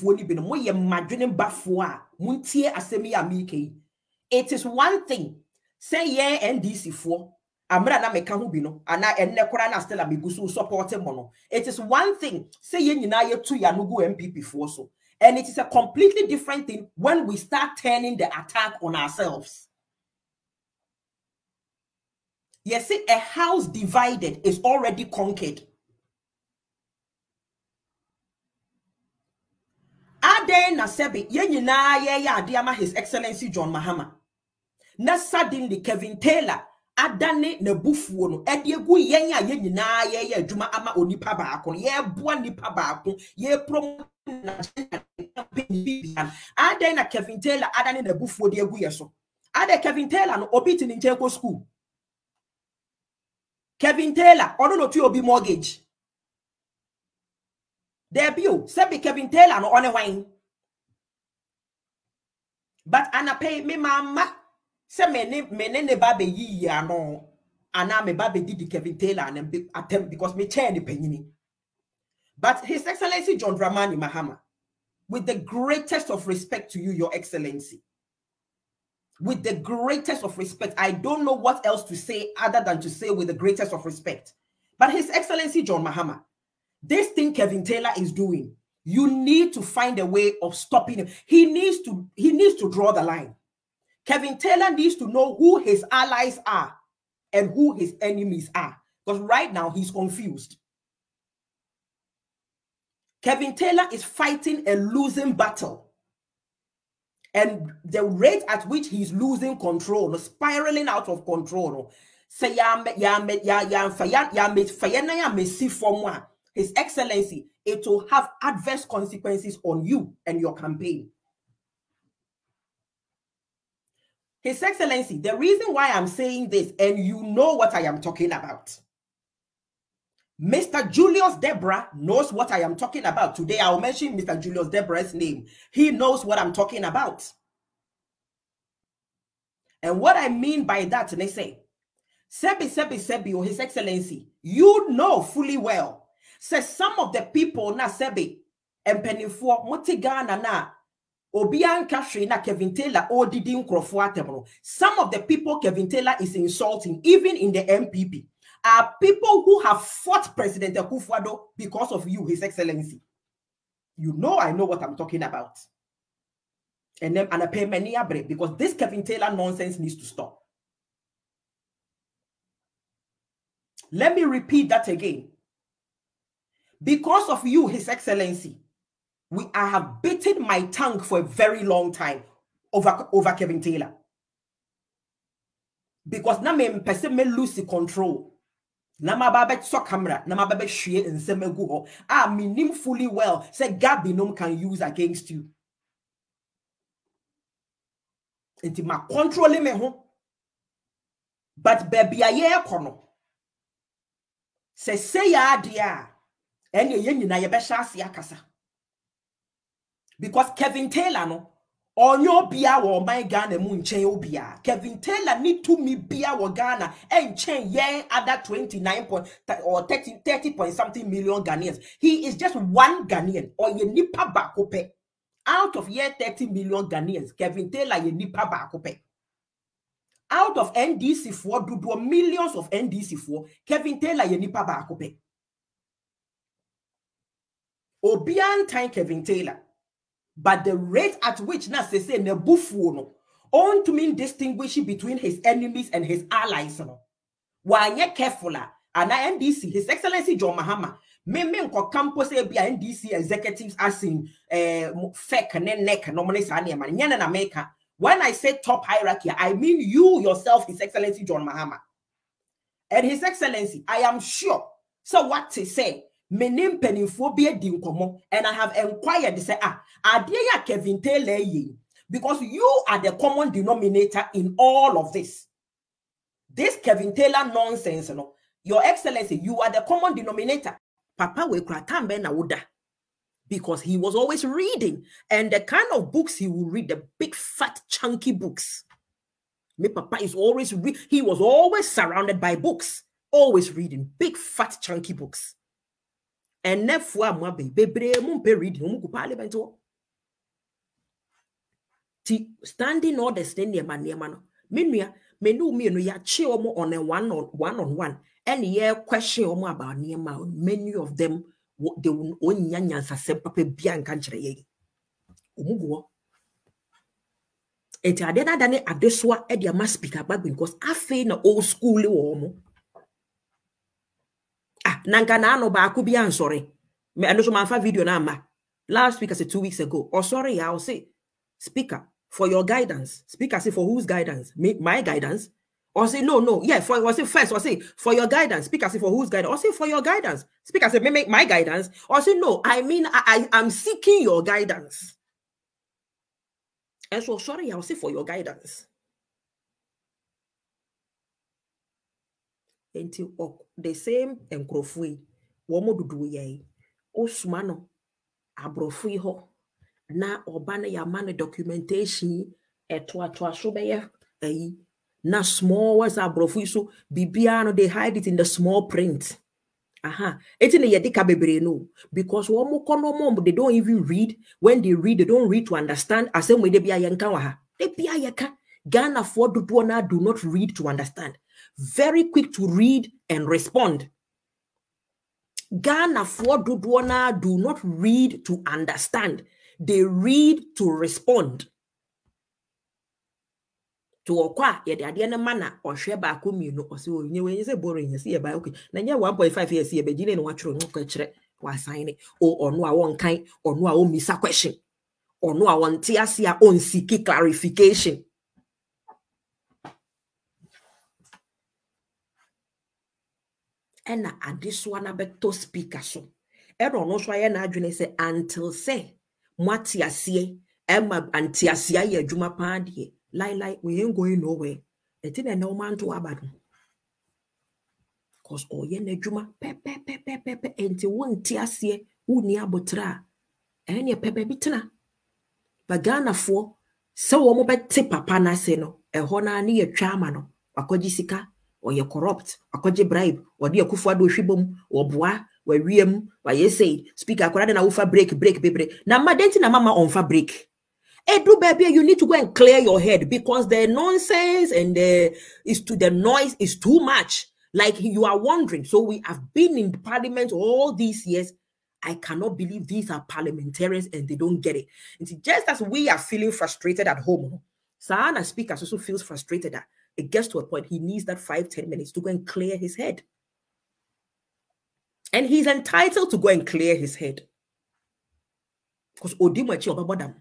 fuoni bi no mo ye madwene bafo a muntie asemi amike. It is one thing say ye NDC for amra na meka ho bi no ana enne kora na still amigusu support mo no. It is one thing say ye nyina ye tu ya no go MPP for so. And it is a completely different thing when we start turning the attack on ourselves. Yes, see, a house divided is already conquered. Ade na sebi ye nyina ye ya adiama His Excellency John Mahama. Na suddenly Kevin Taylor adane na bufuo no ediegu yen ya ye nyina ye adwuma ama onipa baako ye boa nipa baako ye promote na ade na Kevin Taylor adane na bufuo de egu ye so. Ade Kevin Taylor no obi ti ncheko school. Kevin Taylor ono no tu obi mortgage. Debut sebi Kevin Taylor no one wine. But ana pay me mama se me babe yi ano ana me babe didi Kevin Taylor and attempt because me chair ni penyini. But His Excellency John Dramani Mahama, with the greatest of respect to you, Your Excellency, with the greatest of respect, I don't know what else to say other than to say with the greatest of respect. But His Excellency John Mahama, this thing Kevin Taylor is doing, you need to find a way of stopping him. He needs to draw the line. Kevin Taylor needs to know who his allies are and who his enemies are. Because right now he's confused. Kevin Taylor is fighting a losing battle. And the rate at which he's losing control, spiraling out of control, say His Excellency, it will have adverse consequences on you and your campaign. His Excellency, the reason why I'm saying this, and you know what I am talking about. Mr. Julius Deborah knows what I am talking about. Today, I'll mention Mr. Julius Deborah's name. He knows what I'm talking about. And what I mean by that, they say, Sebi, or His Excellency, you know fully well. Says some of the people na Sebi, and penny for Motigana na, Obian Kashri na Kevin Taylor, or Didin Crofwatemno. Some of the people Kevin Taylor is insulting, even in the MPP, are people who have fought President Akufo-Addo because of you, His Excellency. You know I know what I'm talking about. And then I pay many a break because this Kevin Taylor nonsense needs to stop. Let me repeat that again. Because of you, His Excellency, I have bitten my tongue for a very long time over Kevin Taylor. Because now me person me lose control. Na ma ba so camera, na ma ba hwie nsem agu ho. Me nim fully well say Gabby nom can use against you. Enti ma control me ho. But baby aye kono. Say ya dia. Enye ye nyina ye be hya ase akasa. Because Kevin Taylor no onyo bia wo man Ghana mu nchen obia. Kevin Taylor need to me bia wo Ghana enchen yen other 29 point or 30 point something million Ghanaians. He is just one Ghanaian or ye nipa bakope. Out of ye 30 million Ghanaians, Kevin Taylor ye nipa bakope. Out of NDC 4 do millions of NDC 4, Kevin Taylor ye nipa bakope. Obian time Kevin Taylor. But the rate at which na say ne bufu no on to mean distinguishing between his enemies and his allies no. Wanye careful and NDC, His Excellency John Mahama, me nko campus e bia NDC executives as in fake neck no money sa na man na America. When I say top hierarchy, I mean you yourself, His Excellency John Mahama. And His Excellency, I am sure. So what to say? Menim penifobia dinkomo, and I have inquired. They say, adia Kevin Taylor ye, because you are the common denominator in all of this. This Kevin Taylor nonsense, no. Your Excellency, you are the common denominator. Papa we kratambe na uda, because he was always reading, and the kind of books he will read, the big fat chunky books. Me Papa is always he was always surrounded by books, always reading big fat chunky books. And never mumpe reading parliament. standing orders then near no. Meanwhile, menu me no ya chi omo on a one-on-one. And yeah, question omo about niema. Many of them they will only nyansa sepape bian kanchre ye. Umugo. Eti adena dane adeswa e dia ma speaker back because afe na old school omo. Ah, nanka na no ba ku bia sorry. Me ando so manfa video na ma. Last week, I said 2 weeks ago. Oh, sorry, I'll say, speaker, for your guidance. Speaker, say, for whose guidance? My guidance? Or say, no. Yeah, or say, first, or say, for your guidance. Speaker, say, for whose guidance? Or say, for your guidance. Speaker, say, make my guidance. Or say, no, I mean, I'm seeking your guidance. And so, sorry, I'll say, for your guidance. Until the same enkrofui, womo dudu ye, osmano. Abrofui ho na obane ya mane documentation eto so beye na small was abrofui so bibiano they hide it in the small print. Eti ne yedika bebre no because womo kono mom they don't even read. When they read, they don't read to understand. Asem we de bia yenka wa ha de bia yeka Ghana for do not read to understand. Very quick to read and respond. Ghana for do not read to understand. They read to respond. To okwa ye de ade na mana ohwe ba akomi no o se onye we say boring ye see ba okay na nya 1.5 years ye be gine no wa chiro no kire wa sign o ono a won kan ono a o misa question ono a won te ase a on seek clarification. Ena adiswa na beto speaker so ero no so aye na adwene say until say mwati asie emma anti asia ye adwuma pa de lie we ain't going nowhere eti na no man to abadu cause oye na adwuma pe enti wonti asie woni abotra enye pepe bitena ba Ghana fo se wo mo beti papa na se no eho na ne ye twa ama no akogi sika or you corrupt, akoje bribe, or dear Kufuado Shibum, or Bois, where Riem, why you say, speak according to ufa break, baby. Now, my denti na mama on fabric. Edu baby, you need to go and clear your head because the nonsense and the noise is too much. Like you are wondering. So we have been in parliament all these years. I cannot believe these are parliamentarians and they don't get it. It's just as we are feeling frustrated at home. Sana speaker also feels frustrated that it gets to a point he needs that 5-10 minutes to go and clear his head. And he's entitled to go and clear his head. Because Odimachi Obabodam,